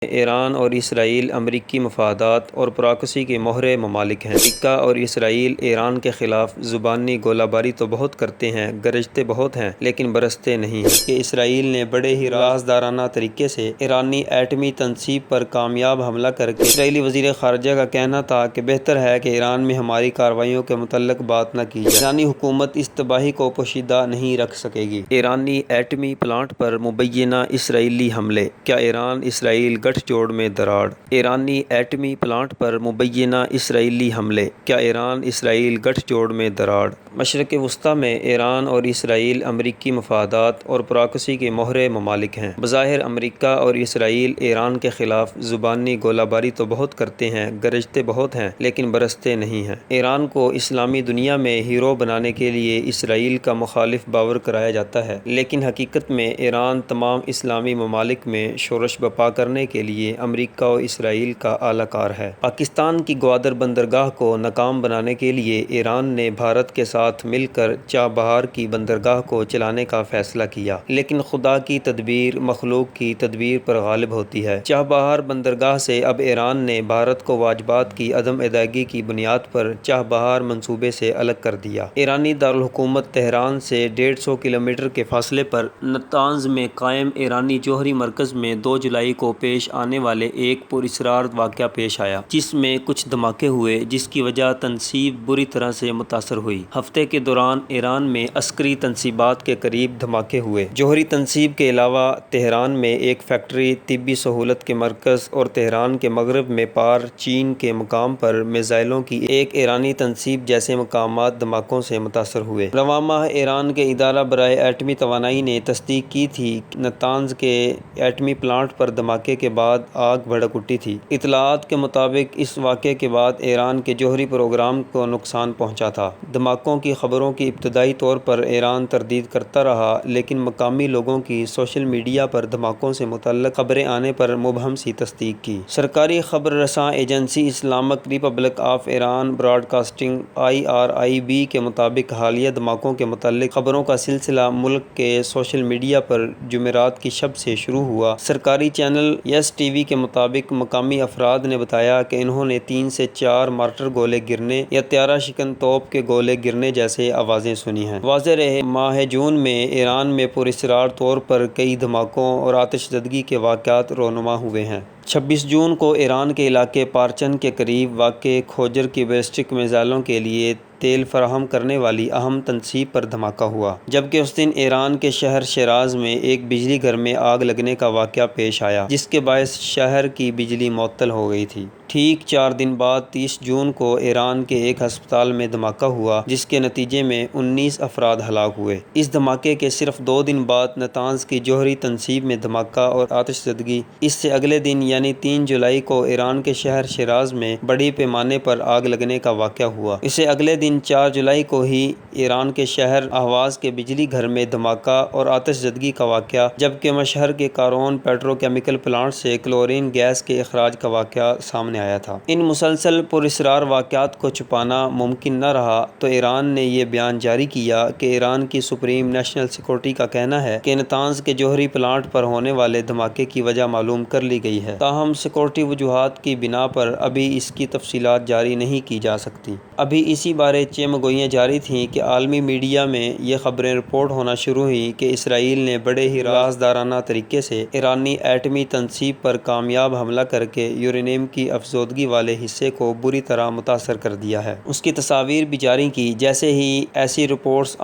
ایران اور اسرائیل امریکی مفادات اور پراکسی کے مہرے ممالک ہیں۔ امریکہ اور اسرائیل ایران کے خلاف زبانی گولہ باری تو بہت کرتے ہیں، گرجتے بہت ہیں، لیکن برستے نہیں ہیں کہ اسرائیل نے بڑے ہی رازدارانہ طریقے سے ایرانی ایٹمی تنصیب پر کامیاب حملہ کر کے اسرائیلی وزیر خارجہ کا کہنا تھا کہ بہتر ہے کہ ایران میں ہماری کارروائیوں کے متعلق بات نہ کی جائے۔ ایرانی حکومت اس تباہی کو پوشیدہ نہیں رکھ سکے گی۔ ایرانی ایٹمی پلانٹ پر مبینہ اسرائیلی حملے، کیا ایران اسرائیل گٹھ جوڑ میں دراڑ؟ ایرانی ایٹمی پلانٹ پر مبینہ اسرائیلی حملے، کیا ایران اسرائیل گٹھ جوڑ میں دراڑ؟ مشرق وسطیٰ میں ایران اور اسرائیل امریکی مفادات اور پراکسی کے مہرے ممالک ہیں۔ بظاہر امریکہ اور اسرائیل ایران کے خلاف زبانی گولہ باری تو بہت کرتے ہیں، گرجتے بہت ہیں، لیکن برستے نہیں ہیں۔ ایران کو اسلامی دنیا میں ہیرو بنانے کے لیے اسرائیل کا مخالف باور کرایا جاتا ہے، لیکن حقیقت میں ایران تمام اسلامی ممالک میں شورش برپا کرنے کے لیے امریکہ و اسرائیل کا اعلی کار ہے۔ پاکستان کی گوادر بندرگاہ کو ناکام بنانے کے لیے ایران نے بھارت کے ساتھ مل کر چابہار کی بندرگاہ کو چلانے کا فیصلہ کیا، لیکن خدا کی تدبیر مخلوق کی تدبیر پر غالب ہوتی ہے۔ چابہار بندرگاہ سے اب ایران نے بھارت کو واجبات کی عدم ادائیگی کی بنیاد پر چابہار منصوبے سے الگ کر دیا۔ ایرانی دارالحکومت تہران سے 150 کلومیٹر کے فاصلے پر نتانز میں قائم ایرانی جوہری مرکز میں 2 جولائی کو پیش آنے والے ایک پراسرار واقعہ پیش آیا، جس میں کچھ دھماکے ہوئے، جس کی وجہ تنصیب بری طرح سے متاثر ہوئی۔ ہفتے کے دوران ایران میں عسکری تنصیبات کے قریب دھماکے ہوئے۔ جوہری تنصیب کے علاوہ تہران میں ایک فیکٹری، طبی سہولت کے مرکز اور تہران کے مغرب میں پار چین کے مقام پر میزائلوں کی ایک ایرانی تنصیب جیسے مقامات دھماکوں سے متاثر ہوئے۔ رواں ماہ ایران کے ادارہ برائے ایٹمی توانائی نے تصدیق کی تھی کہ نتانز کے ایٹمی پلانٹ پر دھماکے کے بعد آگ بھڑک اٹھی تھی۔ اطلاعات کے مطابق اس واقعے کے بعد ایران کے جوہری پروگرام کو نقصان پہنچا تھا۔ دھماکوں کی خبروں کی ابتدائی طور پر ایران تردید کرتا رہا، لیکن مقامی لوگوں کی سوشل میڈیا پر دھماکوں سے متعلق خبریں آنے پر مبہم سی تصدیق کی۔ سرکاری خبر رساں agency Islamic Republic of Iran broadcasting IRIB کے مطابق حالیہ دھماکوں کے متعلق خبروں کا سلسلہ ملک کے سوشل میڈیا پر جمعرات کی شب سے شروع ہوا۔ سرکاری چینل یس ٹی وی کے مطابق مقامی افراد نے بتایا کہ انہوں نے 3 سے 4 مارٹر گولے گرنے یا طیارہ شکن توپ کے گولے گرنے جیسے آوازیں سنی ہیں۔ واضح رہے، ماہ جون میں ایران میں پراسرار طور پر کئی دھماکوں اور آتش زدگی کے واقعات رونما ہوئے ہیں۔ 26 جون کو ایران کے علاقے پارچن کے قریب واقع کھوجر کی بیلسٹک میزائلوں کے لیے تیل فراہم کرنے والی اہم تنصیب پر دھماکہ ہوا، جبکہ اس دن ایران کے شہر شیراز میں ایک بجلی گھر میں آگ لگنے کا واقعہ پیش آیا، جس کے باعث شہر کی بجلی معطل ہو گئی تھی۔ ٹھیک 4 دن بعد 30 جون کو ایران کے ایک ہسپتال میں دھماکہ ہوا، جس کے نتیجے میں 19 افراد ہلاک ہوئے۔ اس دھماکے کے صرف 2 دن بعد نتانز کی جوہری تنصیب میں دھماکہ اور آتش زدگی۔ اس سے اگلے دن یعنی 3 جولائی کو ایران کے شہر شیراز میں بڑی پیمانے پر آگ لگنے کا واقعہ ہوا۔ اسے اگلے دن 4 جولائی کو ہی ایران کے شہر اہواز کے بجلی گھر میں دھماکہ اور آتش زدگی کا واقعہ، جبکہ مشہر کے کارون پیٹرو کیمیکل پلانٹ سے کلورین گیس کے اخراج کا واقعہ سامنے آیا تھا۔ ان مسلسل پراسرار واقعات کو چھپانا ممکن نہ رہا تو ایران نے یہ بیان جاری کیا کہ ایران کی سپریم نیشنل سیکورٹی کا کہنا ہے کہ نتانز کے جوہری پلانٹ پر ہونے والے دھماکے کی وجہ معلوم کر لی گئی ہے، تاہم سیکورٹی وجوہات کی بنا پر ابھی اس کی تفصیلات جاری نہیں کی جا سکتی۔ ابھی اسی بارے چمگوئیاں جاری تھیں کہ عالمی میڈیا میں یہ خبریں رپورٹ ہونا شروع ہوئیں کہ اسرائیل نے بڑے ہی رازدارانہ طریقے سے ایرانی ایٹمی تنصیب پر کامیاب حملہ کر کے یورینیم کی افزودگی والے حصے کو بری طرح متاثر کر دیا ہے۔ اس کی تصاویر بھی جاری کی۔ جیسے ہی ایسی رپورٹس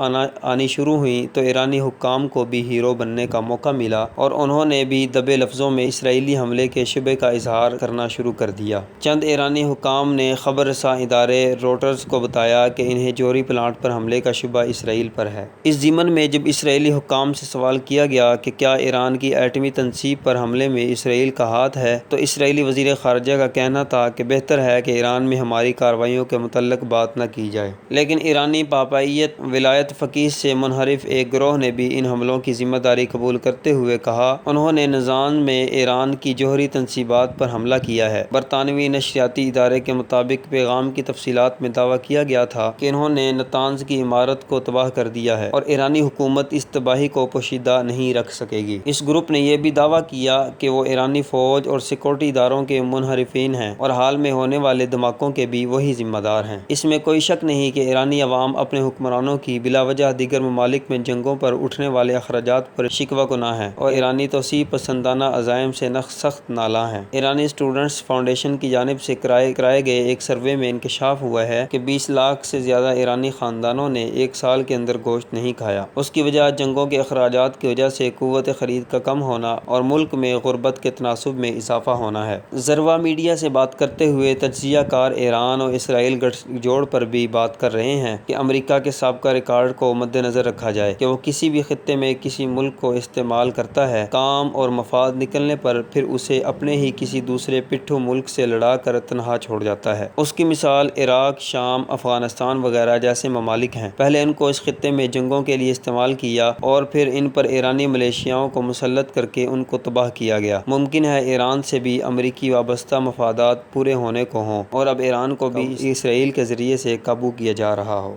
آنی شروع ہوئیں تو ایرانی حکام کو بھی ہیرو بننے کا موقع ملا اور انہوں نے بھی دبے لفظوں میں اسرائیلی حملے کے شبے کا اظہار کرنا شروع کر دیا۔ چند ایرانی حکام نے خبر رساں ادارے روٹرز کو بتایا کہ انہیں جوہری پلانٹ پر حملے کا شبہ اسرائیل پر ہے۔ اس ضمن میں جب اسرائیلی حکام سے سوال کیا گیا کہ کیا ایران کی ایٹمی تنصیب پر حملے میں اسرائیل کا ہاتھ ہے، تو اسرائیلی وزیر خارجہ کا کہنا کہنا تھا کہ بہتر ہے کہ ایران میں ہماری کارروائیوں کے متعلق بات نہ کی جائے، لیکن ایرانی پاپائیت ولایت فقیہ سے منحرف ایک گروہ نے بھی ان حملوں کی ذمہ داری قبول کرتے ہوئے کہا انہوں نے نجران میں ایران کی جوہری تنصیبات پر حملہ کیا ہے۔ برطانوی نشریاتی ادارے کے مطابق پیغام کی تفصیلات میں دعویٰ کیا گیا تھا کہ انہوں نے نتانز کی عمارت کو تباہ کر دیا ہے اور ایرانی حکومت اس تباہی کو پوشیدہ نہیں رکھ سکے گی۔ اس گروپ نے یہ بھی دعویٰ کیا کہ وہ ایرانی فوج اور سیکورٹی اداروں کے منحرفین ہیں اور حال میں ہونے والے دھماکوں کے بھی وہی ذمہ دار ہیں۔ اس میں کوئی شک نہیں کہ ایرانی عوام اپنے حکمرانوں کی بلا وجہ دیگر ممالک میں جنگوں پر اٹھنے والے اخراجات پر شکوہ کناں ہیں اور ایرانی توسیع پسندانہ عزائم سے سخت نالاں ہیں۔ ایرانی اسٹوڈنٹس فاؤنڈیشن کی جانب سے کرائے گئے ایک سروے میں انکشاف ہوا ہے کہ 20 لاکھ سے زیادہ ایرانی خاندانوں نے ایک سال کے اندر گوشت نہیں کھایا۔ اس کی وجہ جنگوں کے اخراجات کی وجہ سے قوت خرید کا کم ہونا اور ملک میں غربت کے تناسب میں اضافہ ہونا ہے۔ ذروہ میڈیا سے بات کرتے ہوئے تجزیہ کار ایران اور اسرائیل گٹھ جوڑ پر بھی بات کر رہے ہیں کہ امریکہ کے سابقہ ریکارڈ کو مد نظر رکھا جائے کہ وہ کسی بھی خطے میں کسی ملک کو استعمال کرتا ہے، کام اور مفاد نکلنے پر پھر اسے اپنے ہی کسی دوسرے پٹھو ملک سے لڑا کر تنہا چھوڑ جاتا ہے۔ اس کی مثال عراق، شام، افغانستان وغیرہ جیسے ممالک ہیں۔ پہلے ان کو اس خطے میں جنگوں کے لیے استعمال کیا اور پھر ان پر ایرانی ملیشیاؤں کو مسلط کر کے ان کو تباہ کیا گیا۔ ممکن ہے ایران سے بھی امریکی وابستہ مفادات پورے ہونے کو ہوں اور اب ایران کو بھی اسرائیل کے ذریعے سے قابو کیا جا رہا ہو۔